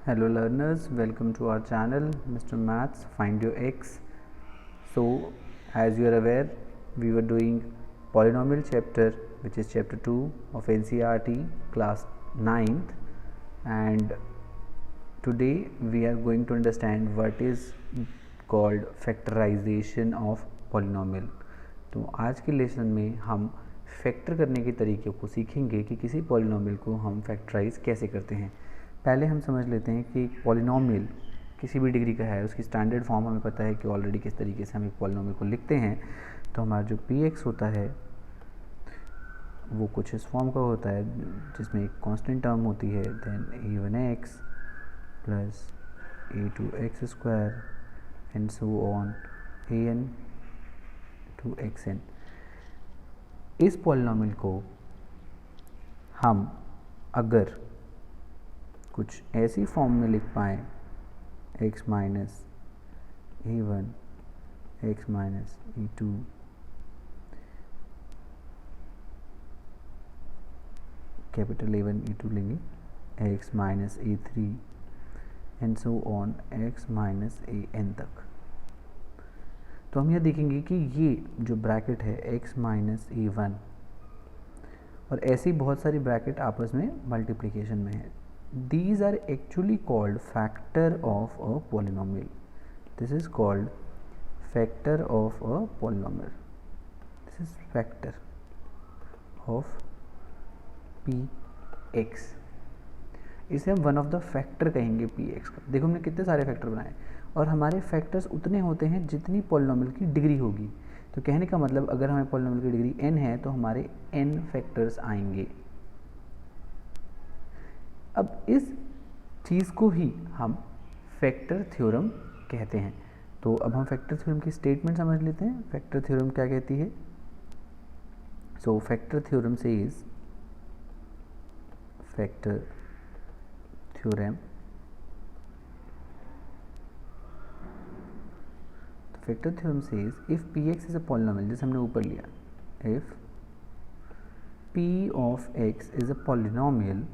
Hello learners, welcome to our channel Mr. Maths Find Your X. So as you are aware, we were doing polynomial chapter, which is chapter 2 of NCERT class 9th, and today we are going to understand what is called factorization of polynomial. तो आज के lesson में हम factor करने के तरीके को सीखेंगे कि किसी पॉलिनोमियल को हम फैक्टराइज कैसे करते हैं। पहले हम समझ लेते हैं कि पॉलिनोमियल किसी भी डिग्री का है, उसकी स्टैंडर्ड फॉर्म हमें पता है कि ऑलरेडी किस तरीके से हम एक पॉलिनोमियल को लिखते हैं। तो हमारा जो px होता है वो कुछ इस फॉर्म का होता है जिसमें एक कांस्टेंट टर्म होती है, then a1x plus a2x square and so on an to xn। इस पॉलिनोमियल को हम अगर कुछ ऐसी फॉर्म में लिख पाएँ x minus a1 x minus a2 capital A1 A2 लेंगे, x minus a3 and so on x minus an तक। तो हम यह देखेंगे कि ये जो ब्रैकेट है x माइनस a1 और ऐसी बहुत सारी ब्रैकेट आपस में मल्टीप्लिकेशन में है। These are actually called factor of a polynomial. This is called factor of a polynomial. This is factor of px. इसे हम वन ऑफ द फैक्टर कहेंगे px का। देखो हमने कितने सारे फैक्टर बनाए और हमारे फैक्टर्स उतने होते हैं जितनी पॉलिनोमियल की डिग्री होगी। तो कहने का मतलब अगर हमें पॉलिनोमियल की डिग्री n है तो हमारे n फैक्टर्स आएंगे। अब इस चीज़ को ही हम फैक्टर थ्योरम कहते हैं। तो अब हम फैक्टर थ्योरम की स्टेटमेंट समझ लेते हैं। फैक्टर थ्योरम क्या कहती है? So factor theorem says factor theorem factor theorem says if px is a polynomial, जैसे हमने ऊपर लिया, if p of x is a polynomial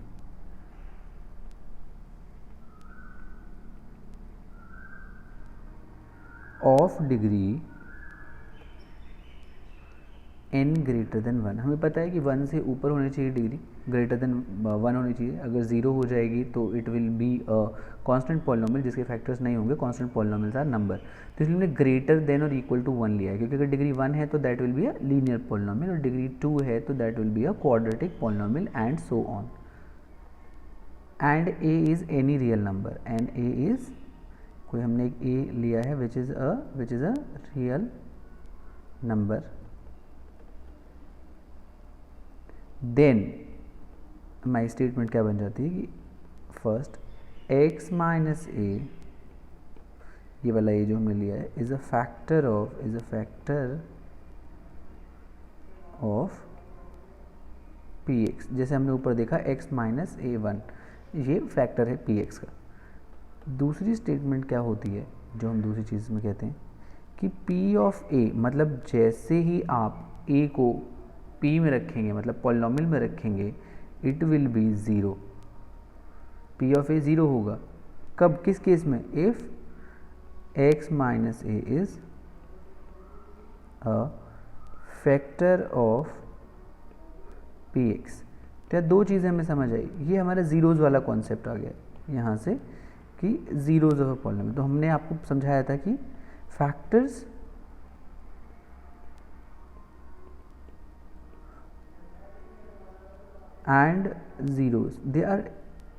of degree n greater than 1। हमें पता है कि 1 से ऊपर होनी चाहिए डिग्री, ग्रेटर देन 1 होनी चाहिए। अगर 0 हो जाएगी तो it will be a constant polynomial जिसके फैक्टर्स नहीं होंगे। Constant polynomials are number. तो इसलिए हमने ग्रेटर देन और इक्वल टू 1 लिया है, क्योंकि अगर डिग्री 1 है तो that will be a linear polynomial और डिग्री 2 है तो that will be a quadratic polynomial and so on. And a is any real number, and a is कोई हमने एक a लिया है विच is a real number. Then हमारी statement क्या बन जाती है कि फर्स्ट x माइनस a, ये वाला a जो हमने लिया है, is a factor of px। जैसे हमने ऊपर देखा x माइनस a1, ये फैक्टर है px का। दूसरी स्टेटमेंट क्या होती है जो हम दूसरी चीज़ में कहते हैं कि p ऑफ a, मतलब जैसे ही आप a को p में रखेंगे, मतलब पॉलिनोमियल में रखेंगे, it will be 0। p of a 0 होगा। कब, किस केस में? If x minus a is a factor of px। तो दो चीज़ें हमें समझ आई। ये हमारा जीरोज़ वाला कॉन्सेप्ट आ गया यहाँ से कि जीरोज़ ऑफ पॉलिनोमियल। तो हमने आपको समझाया था कि factors and zeros they are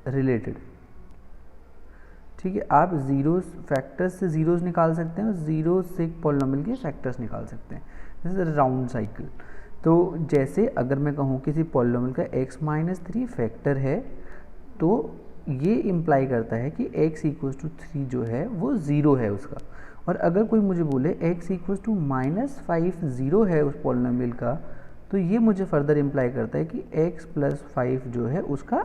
related. ठीक है, आप जीरोज़ फैक्टर्स से जीरोज़ निकाल सकते हैं और जीरोज़ से पॉलिनोमियल के फैक्टर्स निकाल सकते हैं। This is a round cycle. तो जैसे अगर मैं कहूँ किसी पॉलिनोमियल का x माइनस 3 फैक्टर है तो ये इम्प्लाई करता है कि x इक्वल्स टू 3 जो है वो 0 है उसका। और अगर कोई मुझे बोले x इक्वल्स टू माइनस 5 0 है उस पॉलिनोमियल का, तो ये मुझे फर्दर इम्प्लाई करता है कि x प्लस 5 जो है उसका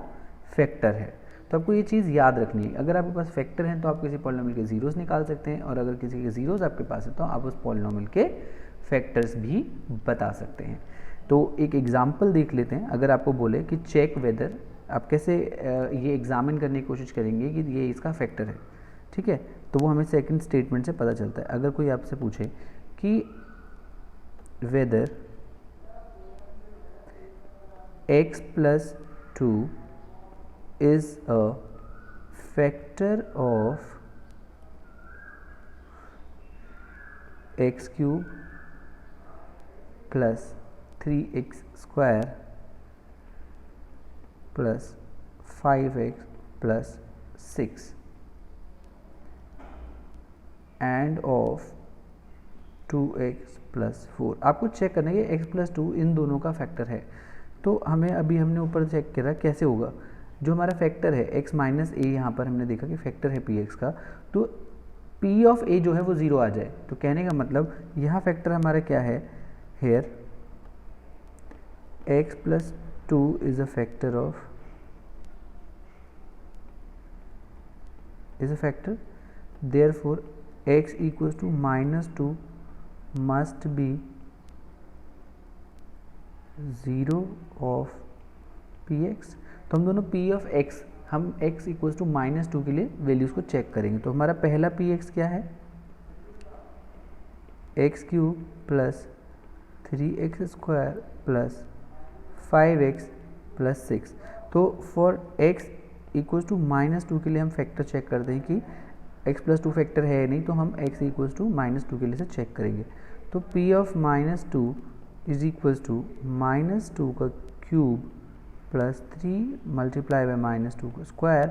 फैक्टर है। तो आपको ये चीज़ याद रखनी है। अगर आपके पास फैक्टर हैं तो आप किसी पॉलिनोमियल के जीरोज़ निकाल सकते हैं, और अगर किसी के जीरोज़ आपके पास है तो आप उस पॉलिनोमियल के फैक्टर्स भी बता सकते हैं। तो एक एग्जाम्पल देख लेते हैं। अगर आपको बोले कि चेक वेदर आप कैसे ये एग्जामिन करने की कोशिश करेंगे कि ये इसका फैक्टर है, ठीक है। तो वो हमें सेकंड स्टेटमेंट से पता चलता है। अगर कोई आपसे पूछे कि weather x plus 2 is a factor of x cube plus 3x square plus 5x plus 6 and of 2x plus 4, आपको चेक करना है कि x plus 2 इन दोनों का फैक्टर है। तो हमें अभी हमने ऊपर चेक करा कैसे होगा, जो हमारा फैक्टर है x माइनस ए, यहाँ पर हमने देखा कि फैक्टर है पी एक्स का, तो p ऑफ a जो है वो 0 आ जाए। तो कहने का मतलब यहाँ फैक्टर हमारा क्या है, hair x plus 2 is a factor of therefore x equals to minus 2 must be 0 of px। तो हम दोनों p ऑफ x, हम x इक्वल्स टू माइनस 2 के लिए वैल्यूज़ को चेक करेंगे। तो हमारा पहला px क्या है, x cube plus 3x square plus 5x plus 6। तो for x equals to minus 2 के लिए हम फैक्टर चेक करते हैं कि x प्लस 2 फैक्टर है या नहीं, तो हम x इक्वल्स टू माइनस 2 के लिए से चेक करेंगे। तो p of minus 2 is equals to minus 2 का cube plus 3 multiply by minus 2 का square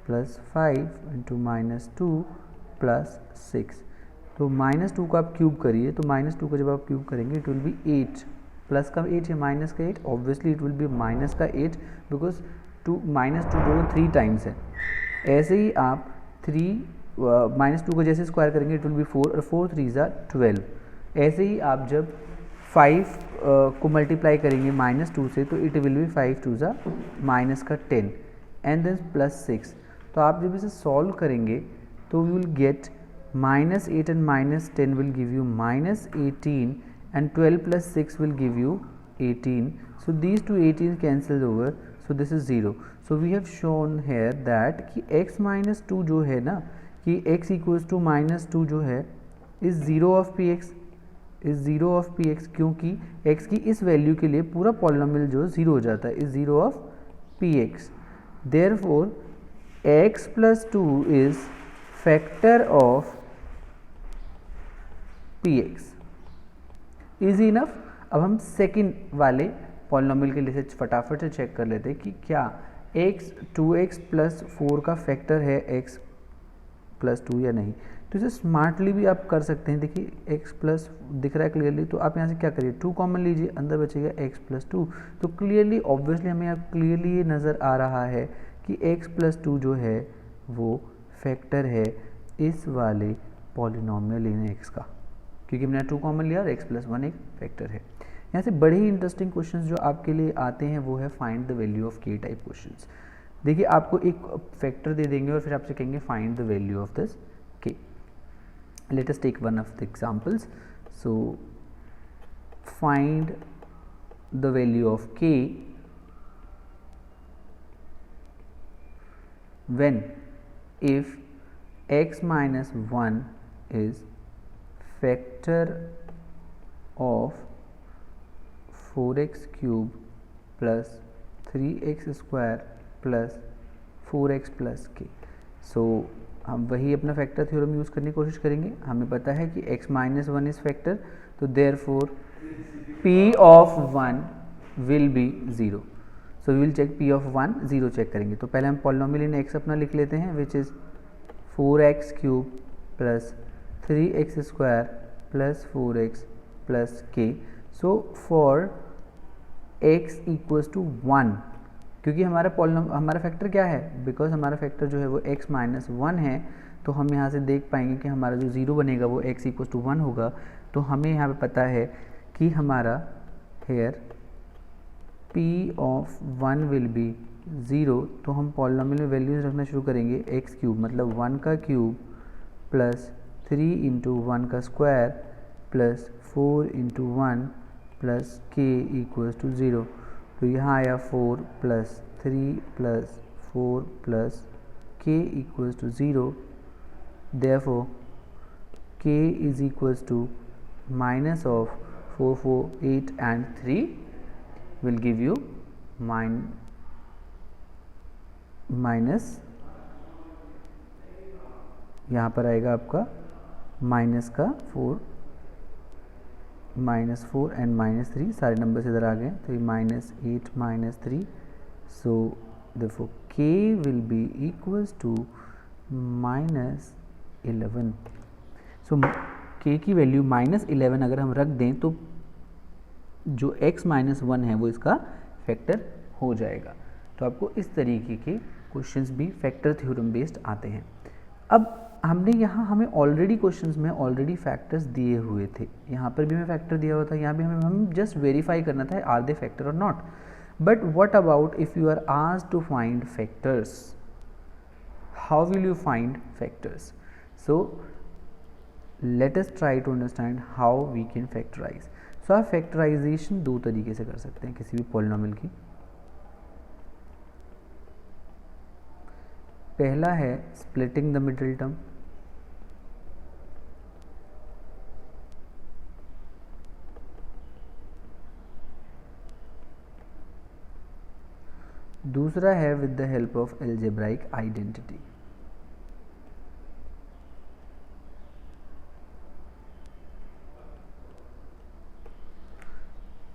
plus 5 into minus 2 plus 6। तो माइनस 2 का आप क्यूब करिए, तो माइनस 2 का जब आप क्यूब करेंगे इट विल बी 8, प्लस का 8 या माइनस का 8, obviously it will B minus का 8 बिकॉज माइनस 2 जो 3 टाइम्स है। ऐसे ही आप माइनस 2 को जैसे स्क्वायर करेंगे इट विल बी 4 और 4 3 ज़ा 12। ऐसे ही आप जब 5 को मल्टीप्लाई करेंगे माइनस 2 से, तो इट विल बी 5 2 ज़ा माइनस का 10 एंड देन प्लस 6। तो आप जब इसे सॉल्व करेंगे तो we will get minus 8 and minus 10 will give you minus 18 and 12 plus 6 will give you 18. So these two 18 cancelled over, so this is 0. So we have shown here that कि x minus 2 जो है ना, कि x equals to minus 2 जो है is 0 of px, is 0 of px, क्योंकि x की इस वैल्यू के लिए पूरा पॉलिनोमियल जो 0 हो जाता है, is 0 of px. Therefore x plus 2 is factor of px, easy enough. अब हम सेकंड वाले पॉलिनोमियल के लिए फटाफट से चेक कर लेते हैं कि क्या x 2x प्लस 4 का फैक्टर है x प्लस 2 या नहीं। तो इसे स्मार्टली भी आप कर सकते हैं। देखिए x प्लस दिख रहा है क्लियरली, तो आप यहाँ से क्या करिए 2 कॉमन लीजिए, अंदर बचेगा x प्लस 2। तो क्लियरली ऑब्वियसली हमें यहाँ क्लियरली ये नज़र आ रहा है कि x प्लस 2 जो है वो फैक्टर है इस वाले पॉलिनोमियल इन x का, क्योंकि हमने 2 कॉमन लिया और x प्लस 1 एक फैक्टर है। यहाँ से बड़े ही इंटरेस्टिंग क्वेश्चंस जो आपके लिए आते हैं वो है find the value of k type questions. देखिए आपको एक फैक्टर दे देंगे और फिर आपसे कहेंगे find the value of this k। Let us take one of the examples. So find the value of k when if x minus 1 is factor of 4x cube plus 3x square plus 4x plus k। सो हम वही अपना factor theorem use करने की कोशिश करेंगे। हमें पता है कि x minus 1 is factor, तो therefore p of 1 will be 0। So we will check p of 1 0 check करेंगे। तो पहले हम पॉलिनोमियल इन x अपना लिख लेते हैं which is 4x cube plus 3x square plus 4x plus k। So for x equals to 1, क्योंकि हमारा फैक्टर क्या है, बिकॉज हमारा फैक्टर जो है वो x माइनस 1 है, तो हम यहाँ से देख पाएंगे कि हमारा जो 0 बनेगा वो x इक्वल्स टू 1 होगा। तो हमें यहाँ पे पता है कि हमारा here p of 1 will be 0। तो हम पॉलिनोमियल में वैल्यूज रखना शुरू करेंगे, x क्यूब मतलब 1 का क्यूब प्लस 3 इंटू 1 का square plus 4 into 1 plus k equals to 0। तो यहाँ आया 4 plus 3 plus 4 plus k equals to 0. Therefore k is equals to minus of 4, 4, 8 and 3 will give you minus, यहाँ पर आएगा आपका माइनस का 4 एंड -3, सारे नंबर्स इधर आ गए, तो ये -8 -3. सो therefore k will be equals to -11. So k की वैल्यू -11 अगर हम रख दें तो जो x -1 है वो इसका फैक्टर हो जाएगा. तो आपको इस तरीके के क्वेश्चंस भी फैक्टर थ्योरम बेस्ड आते हैं. अब हमने यहाँ हमें ऑलरेडी क्वेश्चंस में ऑलरेडी फैक्टर्स दिए हुए थे, यहाँ पर भी हमें फैक्टर दिया हुआ था, यहाँ भी हमें जस्ट वेरीफाई करना था आर दे फैक्टर और not. But what about if you are asked to find factors, how will you find factors? So let us try to understand how we can factorise. So आप factorisation दो तरीके से कर सकते हैं किसी भी पॉलिनोमियल की. पहला है स्प्लिटिंग द मिडिल टर्म. दूसरा है with the help of algebraic identity.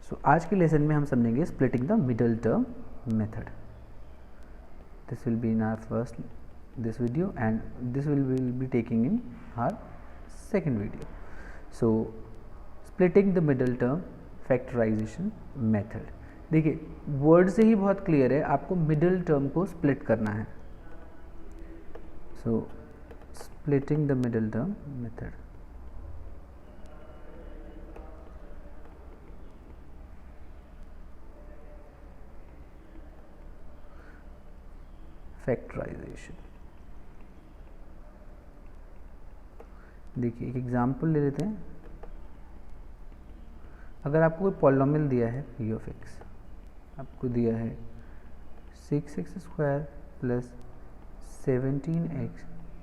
So आज के लेसन में हम समझेंगे splitting the middle term method. This will be in our this video and this will be taking in our second video. So splitting the middle term factorization method. देखिए word से ही बहुत clear है, आपको middle term को split करना है. So splitting the middle term method. Factorisation. देखिए एक एग्जांपल ले लेते हैं. अगर आपको कोई पॉलिनोमियल दिया है p ऑफ x, आपको दिया है 6x square plus 17x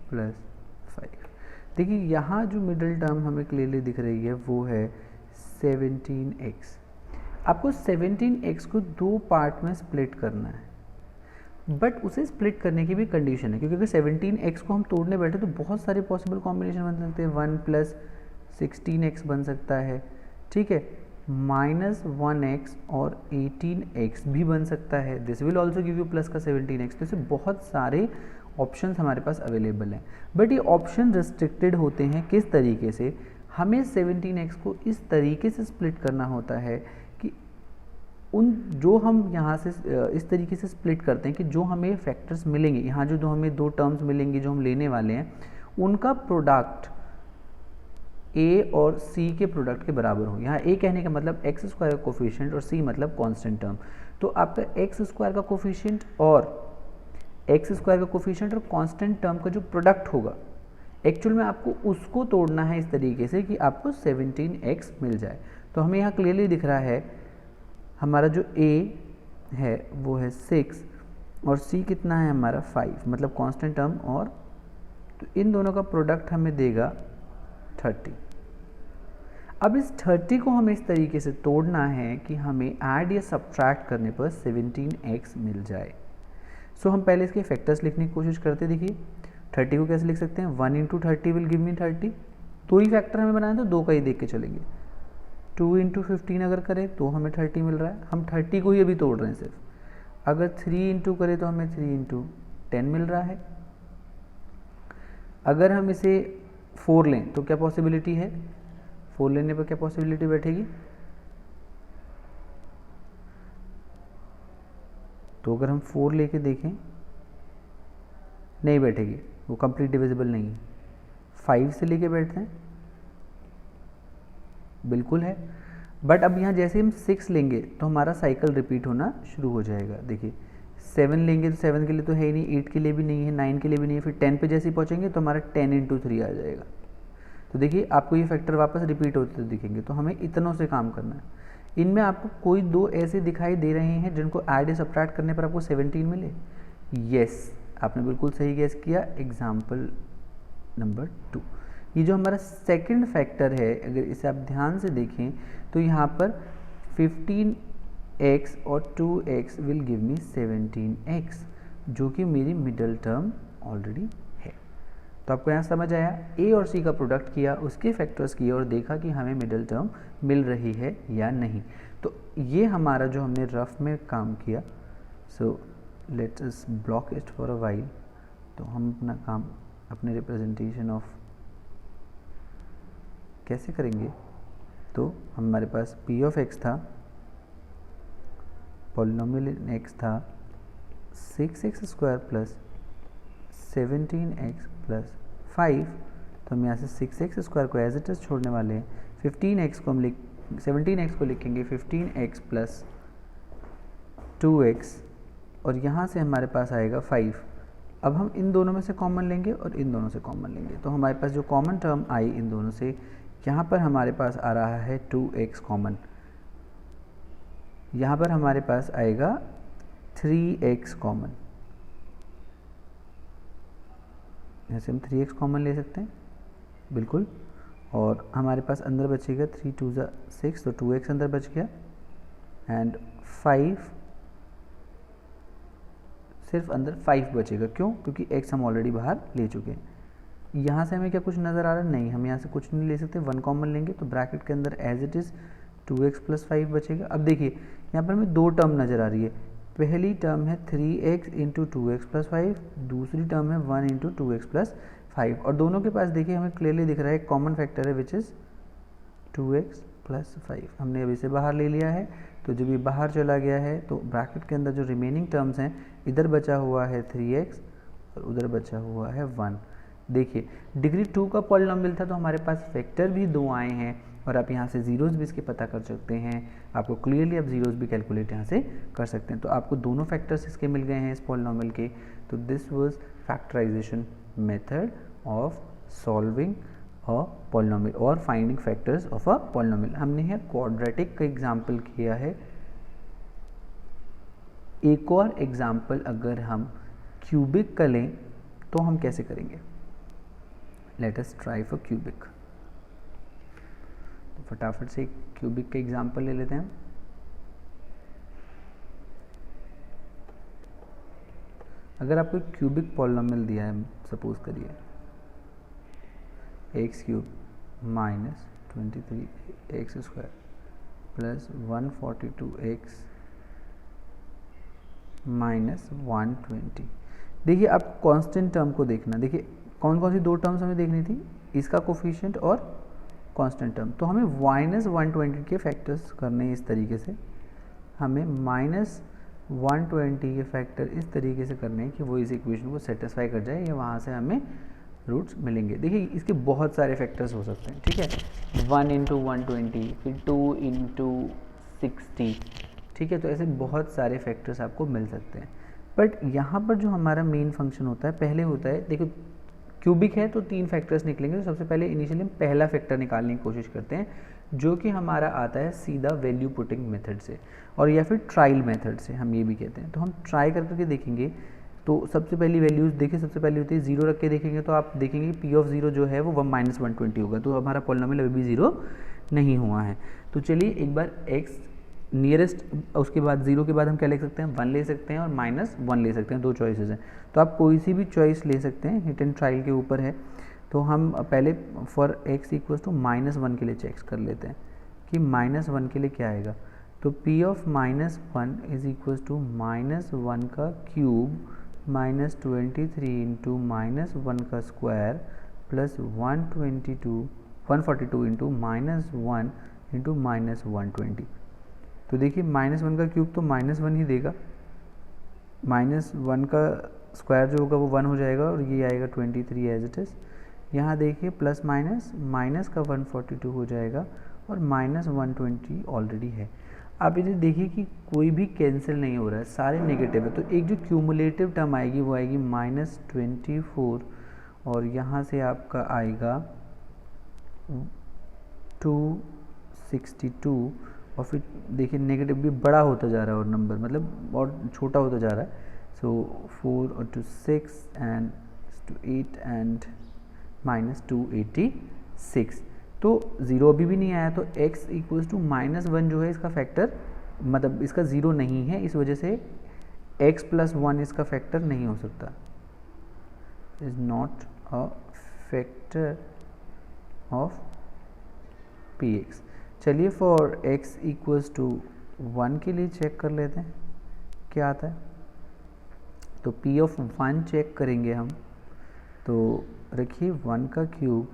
plus 5. देखिए यहाँ जो मिडिल टर्म हमें क्लियरली दिख रही है वो है 17x. आपको 17x को दो पार्ट में स्प्लिट करना है, बट उसे स्प्लिट करने की भी कंडीशन है, क्योंकि अगर 17x को हम तोड़ने बैठे तो बहुत सारे पॉसिबल कॉम्बिनेशन बन सकते हैं. 1 प्लस 16x बन सकता है, ठीक है, -1x और 18x भी बन सकता है. This will also give you plus का 17x. तो ऐसे बहुत सारे ऑप्शंस हमारे पास अवेलेबल हैं, बट ये ऑप्शन रिस्ट्रिक्टेड होते हैं. किस तरीके से? हमें 17x को इस तरीके से स्प्लिट करना होता है कि उन जो हम यहाँ से इस तरीके से स्प्लिट करते हैं कि जो हमें फैक्टर्स मिलेंगे, यहाँ जो हमें दो टर्म्स मिलेंगे जो हम लेने वाले हैं, उनका प्रोडक्ट a और c के प्रोडक्ट के बराबर हो. यहाँ a कहने का मतलब x स्क्वायर का कोफिशिएंट और c मतलब कांस्टेंट टर्म. तो आपका x स्क्वायर का कोफिशिएंट और x स्क्वायर का कोफिशिएंट और कांस्टेंट टर्म का जो प्रोडक्ट होगा, एक्चुअल में आपको उसको तोड़ना है इस तरीके से कि आपको 17x मिल जाए. तो हमें यहाँ क्लियरली दिख रहा है हमारा जो a है वो है 6 और c कितना है हमारा 5, मतलब कांस्टेंट टर्म, और तो इन दोनों का प्रोडक्ट हमें देगा 30. अब इस 30 को हमें इस तरीके से तोड़ना है कि हमें ऐड या सब्ट्रैक्ट करने पर 17x मिल जाए. सो हम पहले इसके फैक्टर्स लिखने की कोशिश करते हैं. देखिए 30 को कैसे लिख सकते हैं? 1 इंटू 30 विल गिव मी 30. दो ही फैक्टर हमें बनाना है तो दो का ही देख के चलेंगे. 2 इंटू 15 अगर करें तो हमें 30 मिल रहा है. हम 30 को ही अभी तोड़ रहे हैं सिर्फ. अगर 3 इंटू करें तो हमें 3 इंटू 10 मिल रहा है. अगर हम इसे 4 लें तो क्या पॉसिबिलिटी है? 4 लेने पर क्या पॉसिबिलिटी बैठेगी? तो अगर हम 4 लेके देखें नहीं बैठेगी, वो कंप्लीट डिविजिबल नहीं है. 5 से लेके बैठते हैं, बिल्कुल है. बट अब यहाँ जैसे हम 6 लेंगे तो हमारा साइकिल रिपीट होना शुरू हो जाएगा. देखिए 7 लेंगे तो 7 के लिए तो है ही नहीं, 8 के लिए भी नहीं है, 9 के लिए भी नहीं है, फिर 10 पे जैसे ही पहुँचेंगे तो हमारा 10 इंटू 3 आ जाएगा. तो देखिए आपको ये फैक्टर वापस रिपीट होते दिखेंगे. तो हमें इतनों से काम करना है. इनमें आपको कोई दो ऐसे दिखाई दे रहे हैं जिनको ऐड या सब्ट्रैक्ट करने पर आपको 17 मिले? यस, आपने बिल्कुल सही गेस किया, एग्जाम्पल नंबर 2। ये जो हमारा सेकंड फैक्टर है, अगर इसे आप ध्यान से देखें तो यहाँ पर 15x और 2x will give me 17x, जो कि मेरी मिडल टर्म ऑलरेडी है। तो आपको यहाँ समझ आया, ए और सी का प्रोडक्ट किया, उसके फैक्टर्स किए और देखा कि हमें मिडल टर्म मिल रही है या नहीं। तो ये हमारा जो हमने रफ में काम किया, so let's us block it for a while. तो हम अपना काम, अपने रिप्रेजेंटेशन ऑफ कैसे करेंगे? तो हमारे पास p ऑफ x था, पॉलिनोमियल इन x था 6x square plus 17x plus 5। तो हम यहाँ से 6x स्क्वायर को एज इट इज छोड़ने वाले हैं, 17x को लिखेंगे 15x प्लस 2x, और यहाँ से हमारे पास आएगा 5। अब हम इन दोनों में से कॉमन लेंगे और इन दोनों से कॉमन लेंगे, तो हमारे पास जो कॉमन टर्म आई इन दोनों से, यहाँ पर हमारे पास आ रहा है 2x कॉमन, यहाँ पर हमारे पास आएगा 3x कॉमन, यहाँ से हम 3x कॉमन ले सकते हैं बिल्कुल, और हमारे पास अंदर बचेगा 3 2 6, तो 2x अंदर बच गया, एंड 5 सिर्फ अंदर 5 बचेगा। क्यों? क्योंकि x हम ऑलरेडी बाहर ले चुके हैं। यहाँ से हमें क्या कुछ नज़र आ रहा है? नहीं, हम यहाँ से कुछ नहीं ले सकते, 1 कॉमन लेंगे, तो ब्रैकेट के अंदर as it is 2x plus 5 बचेगा। अब देखिए यहाँ पर हमें दो टर्म नज़र आ रही है, पहली टर्म है 3x इंटू 2x प्लस 5, दूसरी टर्म है 1 इंटू 2x प्लस 5, और दोनों के पास देखिए हमें क्लियरली दिख रहा है एक कॉमन फैक्टर है विच इज़ 2x प्लस 5। हमने अभी से बाहर ले लिया है, तो जब ये बाहर चला गया है तो ब्रैकेट के अंदर जो रिमेनिंग टर्म्स हैं, इधर बचा हुआ है 3x और उधर बचा हुआ है 1। देखिए डिग्री 2 का पॉलिनोमियल था, तो हमारे पास फैक्टर भी 2 आए हैं, और आप यहाँ से जीरोस भी इसके पता कर सकते हैं, आपको क्लियरली आप जीरोस भी कैलकुलेट यहाँ से कर सकते हैं। तो आपको दोनों फैक्टर्स इसके मिल गए हैं इस पॉलिनोमियल के। तो this was factorisation method of solving a polynomial और finding factors of a polynomial. हमने यहाँ क्वाड्रेटिक का एग्जाम्पल किया है। एक और एग्जाम्पल अगर हम क्यूबिक का लें तो हम कैसे करेंगे? Late us try for cubic. तो फटाफट से क्यूबिक का एग्जाम्पल ले लेते हैं। अगर आपको क्यूबिक पॉलिनोमियल दिया है, सपोज करिए x cube minus 23x square plus 142x minus 120। देखिए आप कांस्टेंट टर्म को देखना, देखिए कौन कौन सी दो टर्म्स हमें देखनी थी, इसका कोफिशिएंट और कांस्टेंट टर्म। तो हमें माइनस 120 के फैक्टर्स करने हैं इस तरीके से, हमें माइनस 120 के फैक्टर इस तरीके से करने हैं कि वो इस इक्वेशन को सेटिस्फाई कर जाए, या वहाँ से हमें रूट्स मिलेंगे। देखिए इसके बहुत सारे फैक्टर्स हो सकते हैं, ठीक है, 1 इंटू 120, फिर 2 इंटू 60, ठीक है। तो ऐसे बहुत सारे फैक्टर्स आपको मिल सकते हैं, बट यहाँ पर जो हमारा मेन फंक्शन होता है, पहले होता है, देखो क्यूबिक है तो 3 फैक्टर्स निकलेंगे। तो सबसे पहले इनिशियली हम पहला फैक्टर निकालने की कोशिश करते हैं, जो कि हमारा आता है सीधा वैल्यू पुटिंग मेथड से, और या फिर ट्रायल मेथड से हम ये भी कहते हैं। तो हम ट्राई करके देखेंगे। तो सबसे पहली वैल्यूज़ देखिए, सबसे पहली होती है 0 रख के देखेंगे, तो आप देखेंगे पी ऑफ 0 जो है वो माइनस 120 होगा। तो हमारा पॉलिनोमियल अभी भी 0 नहीं हुआ है। तो चलिए एक बार x नियरेस्ट, उसके बाद 0 के बाद हम क्या ले सकते हैं, 1 ले सकते हैं और माइनस 1 ले सकते हैं, दो चॉइसेस हैं। तो आप कोई सी भी चॉइस ले सकते हैं, हिट एंड ट्रायल के ऊपर है। तो हम पहले फॉर x इक्वल्स टू -1 के लिए चेक कर लेते हैं कि -1 के लिए क्या आएगा। तो p of -1 is equals to -1 का क्यूब माइनस 23 इंटू -1 का स्क्वायर प्लस 142 इंटू -1 इंटू -120। तो देखिए -1 का क्यूब तो -1 ही देगा, -1 का स्क्वायर जो होगा वो 1 हो जाएगा, और ये आएगा 23 एज इट इज़। यहाँ देखिए प्लस माइनस का 142 हो जाएगा, और -120 ऑलरेडी है। आप इधर देखिए कि कोई भी कैंसिल नहीं हो रहा है, सारे नेगेटिव है। तो एक जो क्यूमुलेटिव टर्म आएगी वो आएगी -24, और यहाँ से आपका आएगा 262, और फिर देखिए नेगेटिव भी बड़ा होता जा रहा है और नंबर मतलब और छोटा होता जा रहा है. सो 4 और 2 6 एंड टू 8 एंड माइनस 286. तो 0 अभी भी नहीं आया, तो x इक्वल्स टू -1 जो है इसका फैक्टर मतलब इसका 0 नहीं है, इस वजह से x प्लस 1 इसका फैक्टर नहीं हो सकता, is not a factor of px. चलिए फॉर x इक्वल्स टू 1 के लिए चेक कर लेते हैं क्या आता है. तो p ऑफ 1 चेक करेंगे हम. तो रखिए 1 का क्यूब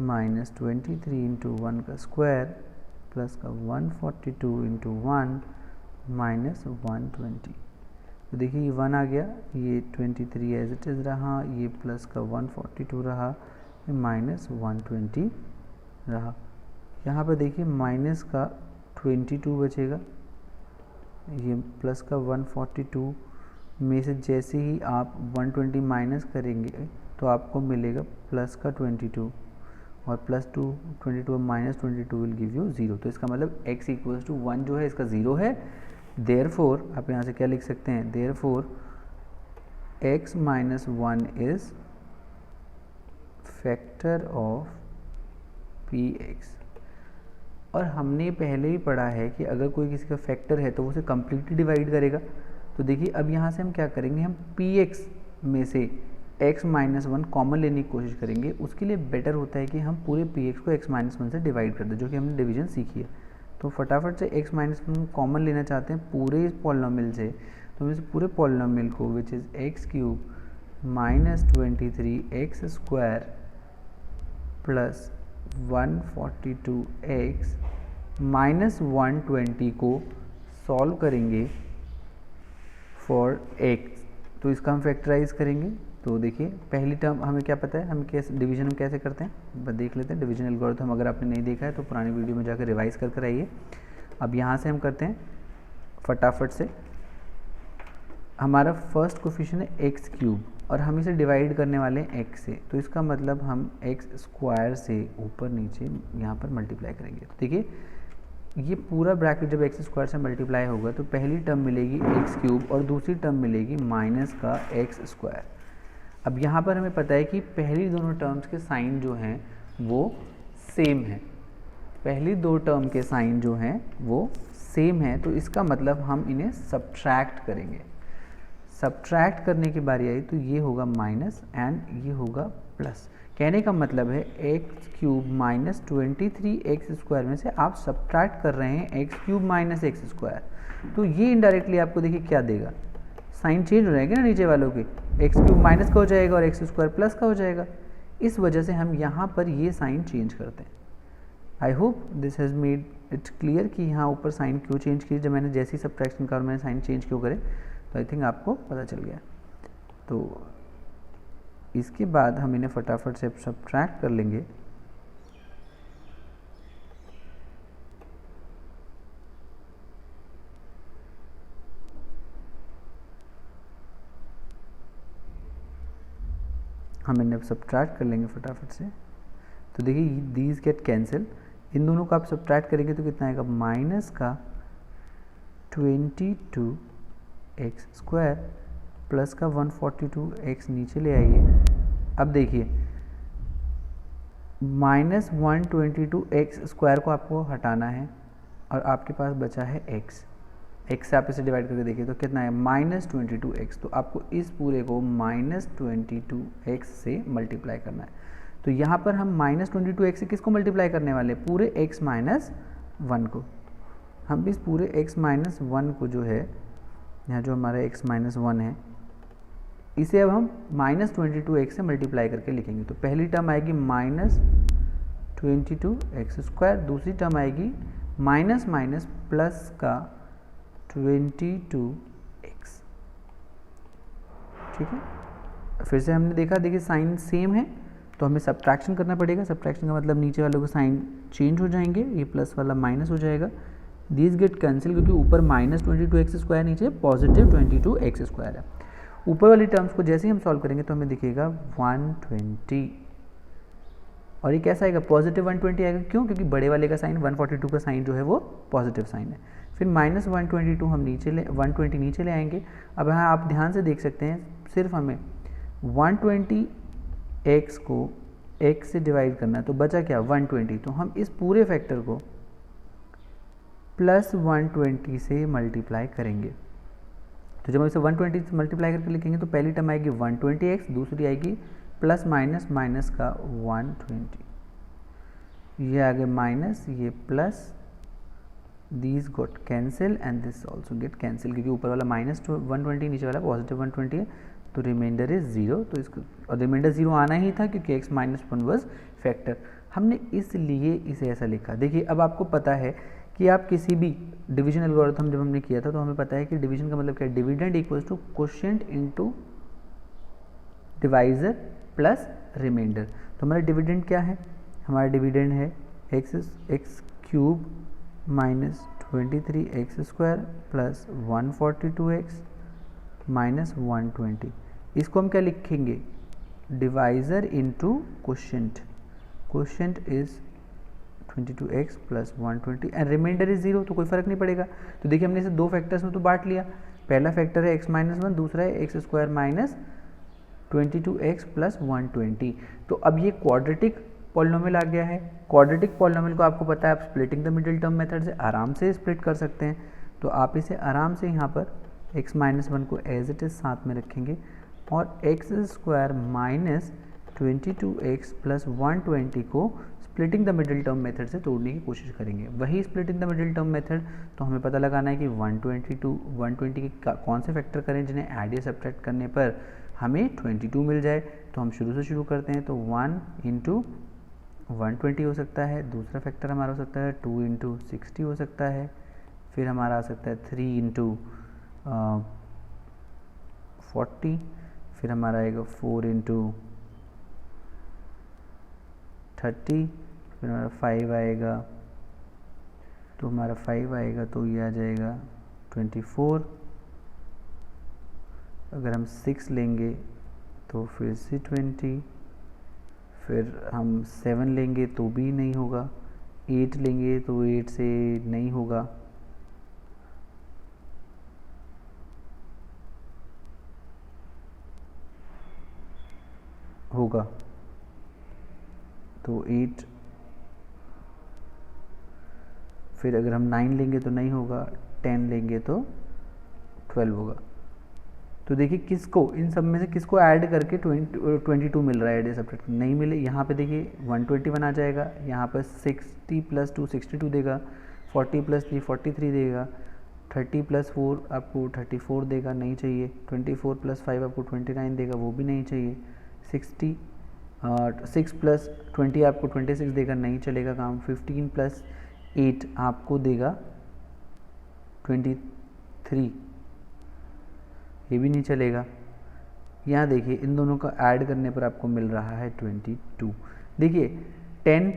माइनस 23 इंटू 1 का स्क्वायर प्लस का 142 इंटू 1 माइनस 120. तो देखिए ये 1 आ गया, ये 23 एज इट इज़ रहा, ये प्लस का 142 रहा, ये माइनस 120 रहा. यहाँ पर देखिए माइनस का 22 बचेगा, ये प्लस का 142 में से जैसे ही आप 120 माइनस करेंगे तो आपको मिलेगा प्लस का 22 और plus 22 minus 22 will give you 0. तो इसका मतलब x इक्वल्स टू 1 जो है इसका 0 है. देयरफॉर आप यहाँ से क्या लिख सकते हैं, therefore x minus 1 is factor of px. और हमने पहले ही पढ़ा है कि अगर कोई किसी का फैक्टर है तो वो उसे कम्प्लीटली डिवाइड करेगा. तो देखिए अब यहाँ से हम क्या करेंगे, हम px में से x माइनस 1 कॉमन लेने की कोशिश करेंगे. उसके लिए बेटर होता है कि हम पूरे px को x माइनस 1 से डिवाइड कर दें, जो कि हमने डिवीजन सीखी है. तो फटाफट से x माइनस 1 कॉमन लेना चाहते हैं पूरे इस पॉलिनोमियल से. तो हम इस पूरे पॉलिनोमियल को which is x cube minus 23 x square plus 142x minus 120 को सॉल्व करेंगे फॉर x. तो इसका हम फैक्टराइज करेंगे. तो देखिए पहली टर्म हमें क्या पता है, हम कैसे डिवीजन हम कैसे करते हैं बस देख लेते हैं. डिवीजन एल्गोरिथम अगर आपने नहीं देखा है तो पुरानी वीडियो में जाकर रिवाइज कर आइए. अब यहाँ से हम करते हैं फटाफट से. हमारा फर्स्ट कोफिशिएंट है एक्स क्यूब और हम इसे डिवाइड करने वाले हैं x से. तो इसका मतलब हम एक्स स्क्वायर से ऊपर नीचे यहाँ पर मल्टीप्लाई करेंगे. तो देखिए ये पूरा ब्रैकेट जब एक्स स्क्वायर से मल्टीप्लाई होगा तो पहली टर्म मिलेगी एक्स क्यूब और दूसरी टर्म मिलेगी माइनस का एक्स स्क्वायर. अब यहाँ पर हमें पता है कि पहली दोनों टर्म्स के साइन जो हैं वो सेम है. पहली दो टर्म के साइन जो हैं वो सेम है, तो इसका मतलब हम इन्हें सब्ट्रैक्ट करेंगे. सब्ट्रैक्ट करने की बारी आई तो ये होगा माइनस एंड ये होगा प्लस. कहने का मतलब है x cube minus 23 x square में से आप सब्ट्रैक्ट कर रहे हैं x cube minus x square. तो ये इनडायरेक्टली आपको देखिए क्या देगा, साइन चेंज हो जाएंगे ना नीचे वालों के, एक्स क्यूब माइनस का हो जाएगा और एक्स स्क्वायर प्लस का हो जाएगा. इस वजह से हम यहाँ पर ये साइन चेंज करते हैं. I hope this has made it clear कि यहाँ ऊपर साइन क्यों चेंज की. जब मैंने जैसे ही सब्ट्रैक्शन का मैंने साइन चेंज क्यों करे, तो आई थिंक आपको पता चल गया. तो इसके बाद हम इन्हें फटाफट से सब्ट्रैक्ट कर लेंगे. हम इन्हें सब्ट्रैक्ट कर लेंगे फटाफट से. तो देखिए दीज गेट कैंसिल, इन दोनों को आप सब्ट्रैक्ट करेंगे तो कितना आएगा, माइनस का 22 एक्स स्क्वायर प्लस का 142 एक्स नीचे ले आइए. अब देखिए माइनस 122 एक्स स्क्वायर को आपको हटाना है और आपके पास बचा है एक्स. एक्स से आप इसे डिवाइड करके देखिए तो कितना है, माइनस 22 एक्स. तो आपको इस पूरे को माइनस 22 एक्स से मल्टीप्लाई करना है. तो यहाँ पर हम माइनस 22 एक्स से किसको मल्टीप्लाई करने वाले, पूरे एक्स माइनस 1 को. हम इस पूरे एक्स माइनस 1 को जो है यहाँ जो हमारा x माइनस 1 है इसे अब हम माइनस 22 एक्स से मल्टीप्लाई करके लिखेंगे. तो पहली टर्म आएगी माइनस 22 एक्स स्क्वायर, दूसरी टर्म आएगी माइनस माइनस प्लस का 22 एक्स. ठीक है, फिर से हमने देखा, देखिए साइन सेम है तो हमें सब्ट्रैक्शन करना पड़ेगा. सब्ट्रैक्शन का मतलब नीचे वालों के साइन चेंज हो जाएंगे, ये प्लस वाला माइनस हो जाएगा. दिस गेट कैंसिल क्योंकि ऊपर माइनस 22 एक्स स्क्वायर नीचे पॉजिटिव 22 एक्स स्क्वायर है. ऊपर वाली टर्म्स को जैसे ही हम सॉल्व करेंगे तो हमें दिखेगा 120 और ये कैसा आएगा, पॉजिटिव 120 आएगा। क्यों? क्योंकि बड़े वाले का साइन 142 का साइन जो है वो पॉजिटिव साइन है। फिर -122 हम नीचे ले 120 नीचे ले आएंगे। अब यहाँ आप ध्यान से देख सकते हैं, सिर्फ हमें 120x को x से डिवाइड करना है, तो बचा क्या 120। तो हम इस पूरे फैक्टर को +120 से मल्टीप्लाई करेंगे। तो जब हम इसे 120 से मल्टीप्लाई करके लिखेंगे तो पहली टर्म आएगी 120x, दूसरी आएगी प्लस माइनस माइनस का 120, ये आगे माइनस, ये plus, these got cancel and this also get cancel, क्योंकि ऊपर वाला -120 नीचे वाला पॉजिटिव 120 है, तो रिमाइंडर इज 0। तो इसको और रिमाइंडर 0 आना ही था क्योंकि x - 1 वॉज फैक्टर, हमने इसलिए इसे ऐसा लिखा। देखिए अब आपको पता है कि आप किसी भी डिवीजन एल्गोरिथम जब हमने किया था तो हमें पता है कि डिवीजन का मतलब क्या है, dividend equals to quotient into divisor plus remainder. तो हमारा डिविडेंड क्या है, हमारा डिविडेंड है x³ minus 23x² plus 142x minus 120। इसको हम क्या लिखेंगे, divisor into quotient, quotient is 22x plus 120 and remainder is 0, तो कोई फर्क नहीं पड़ेगा। तो देखिए हमने इसे दो फैक्टर्स में तो बांट लिया, पहला फैक्टर है x - 1, दूसरा है x² माइनस 22x प्लस 120। तो अब ये क्वाड्रेटिक पॉलिनोमियल आ गया है। क्वाड्रेटिक पॉलिनोमियल को आपको पता है आप splitting the middle term method से आराम से स्प्लिट कर सकते हैं। तो आप इसे आराम से यहाँ पर x - 1 को एज इट इज साथ में रखेंगे और x² माइनस 22x प्लस 120 को splitting the middle term method से तोड़ने की कोशिश करेंगे। वही splitting the middle term method, तो हमें पता लगाना है कि 120 के कौन से फैक्टर करें जिन्हें ऐड या सब्ट्रैक्ट करने पर हमें 22 मिल जाए। तो हम शुरू से शुरू करते हैं, तो 1 इंटू 120 हो सकता है, दूसरा फैक्टर हमारा हो सकता है 2 इंटू 60 हो सकता है, फिर हमारा आ सकता है 3 इंटू 40, फिर हमारा आएगा 4 इंटू 30, फिर हमारा 5 आएगा, तो हमारा 5 आएगा तो ये आ जाएगा 24। अगर हम 6 लेंगे तो फिर से 20, फिर हम 7 लेंगे तो भी नहीं होगा, 8 लेंगे तो 8 से नहीं होगा, तो 8, फिर अगर हम 9 लेंगे तो नहीं होगा, 10 लेंगे तो 12 होगा। तो देखिए किसको, इन सब में से किसको ऐड करके 22 मिल रहा है, ऐड सब्ट्रैक्ट नहीं मिले। यहाँ पे देखिए 121 आ जाएगा, यहाँ पर 60 प्लस 2 62 देगा, 40 प्लस 3 43 देगा, 30 प्लस 4 आपको 34 देगा, नहीं चाहिए, 24 प्लस 5 आपको 29 देगा, वो भी नहीं चाहिए, 6 प्लस 20 आपको 26 देगा, नहीं चलेगा काम, 15 प्लस 8 आपको देगा 23, ये भी नहीं चलेगा। यहाँ देखिए इन दोनों का ऐड करने पर आपको मिल रहा है 22। देखिए 10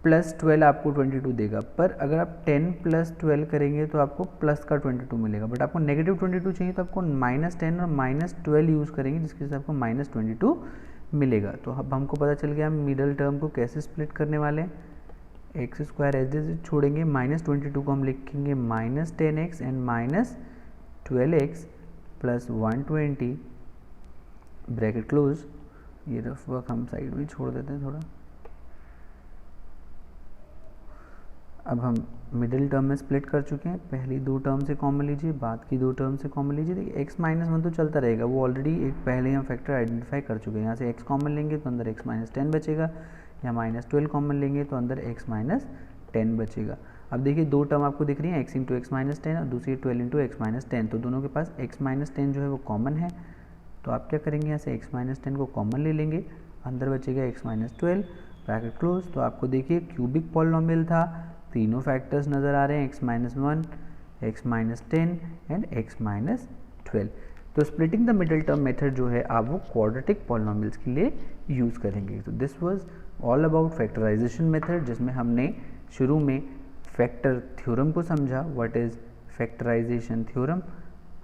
प्लस 12 आपको 22 देगा, पर अगर आप 10 प्लस 12 करेंगे तो आपको प्लस का 22 मिलेगा, बट आपको नेगेटिव 22 चाहिए तो आपको -10 और -12 यूज़ करेंगे, जिसके साथ आपको -22 मिलेगा। तो अब हमको पता चल गया हम मिडल टर्म को कैसे स्प्लिट करने वाले हैं। x² एज इट छोड़ेंगे, -22 को हम लिखेंगे -10x and -12x plus 120 bracket close. ये रफ वर्क हम साइड में छोड़ देते हैं थोड़ा। अब हम मिडिल टर्म में स्प्लिट कर चुके हैं, पहली दो टर्म से कॉमन लीजिए, बाद की दो टर्म से कॉमन लीजिए। देखिए x - 1 तो चलता रहेगा, वो ऑलरेडी एक पहले हम फैक्टर आइडेंटिफाई कर चुके हैं। यहाँ से x कॉमन लेंगे तो अंदर x - 10 बचेगा, या -12 कॉमन लेंगे तो अंदर x - 10 बचेगा। अब देखिए दो टर्म आपको दिख रही है, x इंटू x - 10 और दूसरी 12 इंटू x - 10, तो दोनों के पास x - 10 जो है वो कॉमन है। तो आप क्या करेंगे, यहाँ से x - 10 को कॉमन ले लेंगे, अंदर बचेगा x - 12 ब्रैकेट क्लोज। तो आपको देखिए क्यूबिक पॉलिनोमियल था, तीनों फैक्टर्स नज़र आ रहे हैं, x - 1, x - 10 एंड x - 12। तो splitting the middle term method जो है आप वो क्वाड्रेटिक पॉलिनोमियल्स के लिए यूज़ करेंगे। तो this was all about factorization method, जिसमें हमने शुरू में फैक्टर थ्योरम को समझा, व्हाट इज़ फैक्टराइजेशन थ्योरम,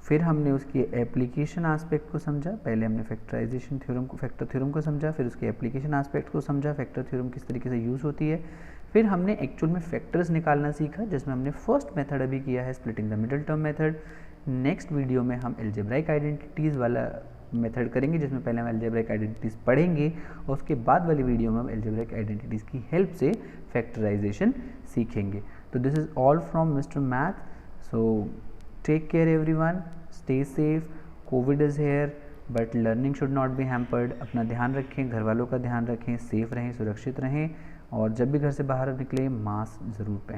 फिर हमने उसकी एप्लीकेशन एस्पेक्ट को समझा। पहले हमने फैक्टराइजेशन थ्योरम को, फैक्टर थ्योरम को समझा, फिर उसके एप्लीकेशन एस्पेक्ट को समझा, फैक्टर थ्योरम किस तरीके से यूज़ होती है। फिर हमने एक्चुअल में फैक्टर्स निकालना सीखा, जिसमें हमने फर्स्ट मेथड अभी किया है, splitting the middle term method. Next video में हम अलजेब्राइक आइडेंटिटीज़ वाला मेथड करेंगे, जिसमें पहले हम अलजेब्राइक आइडेंटिटीज़ पढ़ेंगे और उसके बाद वाली वीडियो में हम अलजेब्राइक आइडेंटिटीज़ की हेल्प से फैक्टराइजेशन सीखेंगे। तो this is all from mister math. So take care everyone, stay safe, covid is here but learning should not be hampered. अपना ध्यान रखें, घर वालों का ध्यान रखें, सेफ रहें, सुरक्षित रहें और जब भी घर से बाहर निकलें मास्क ज़रूर पहनें।